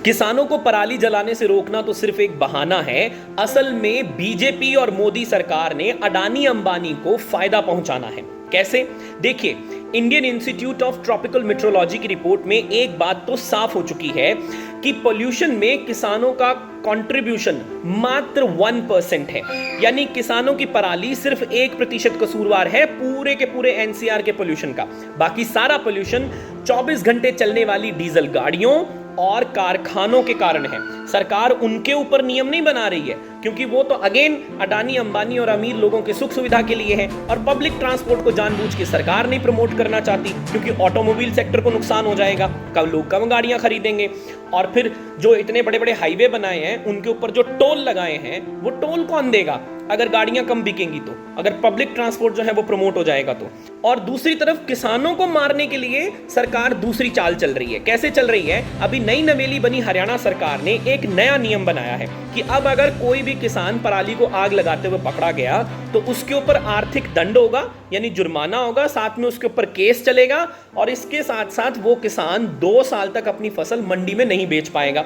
किसानों को पराली जलाने से रोकना तो सिर्फ एक बहाना है। असल में बीजेपी और मोदी सरकार ने अडानी अंबानी को फायदा पहुंचाना है। कैसे? देखिए, Indian institute of tropical metrology की रिपोर्ट में एक बात तो साफ हो चुकी है कि पोल्यूशन में किसानों का कंट्रीब्यूशन मात्र 1% है। यानी किसानों की पराली सिर्फ 1% कसूरवार है पूरे के पूरे एनसीआर के पोल्यूशन का। बाकी सारा पोल्यूशन 24 घंटे चलने वाली डीजल गाड़ियों और कारखानों के कारण है। सरकार उनके ऊपर नियम नहीं बना रही है, क्योंकि वो तो अगेन अडानी अंबानी और अमीर लोगों के सुख सुविधा के लिए है। और पब्लिक ट्रांसपोर्ट को जानबूझ के सरकार नहीं प्रमोट करना चाहती, क्योंकि ऑटोमोबाइल सेक्टर को नुकसान हो जाएगा, कब लोग कम गाड़ियां खरीदेंगे। और फिर जो इतने बड़े बड़े हाईवे बनाए हैं उनके ऊपर जो टोल लगाए हैं, वो टोल कौन देगा अगर गाड़ियां कम बिकेंगी तो, अगर पब्लिक ट्रांसपोर्ट जो है वो प्रमोट हो जाएगा तो। और दूसरी तरफ किसानों को मारने के लिए सरकार दूसरी चाल चल रही है। कैसे चल रही है? अभी नई नवेली बनी हरियाणा सरकार ने एक नया नियम बनाया है कि अब अगर कोई भी किसान पराली को आग लगाते हुए पकड़ा गया तो उसके ऊपर आर्थिक दंड होगा, यानी जुर्माना होगा, साथ में उसके ऊपर केस चलेगा, और इसके साथ साथ वो किसान 2 साल तक अपनी फसल मंडी में नहीं बेच पाएगा।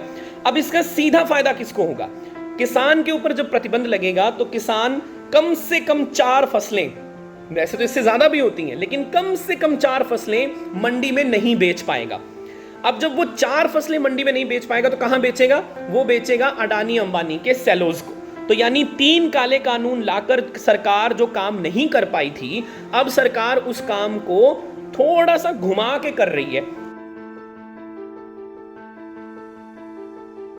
अब इसका सीधा फायदा किसको होगा? किसान के ऊपर जब प्रतिबंध लगेगा तो किसान कम से कम 4 फसलें, वैसे तो इससे ज्यादा भी होती हैं, लेकिन कम से कम 4 फसलें मंडी में नहीं बेच पाएगा। अब जब वो 4 फसलें मंडी में नहीं बेच पाएगा तो कहां बेचेगा? वो बेचेगा अडानी अंबानी के सेलोज को। तो यानी 3 काले कानून लाकर सरकार जो काम नहीं कर पाई थी, अब सरकार उस काम को थोड़ा सा घुमा के कर रही है।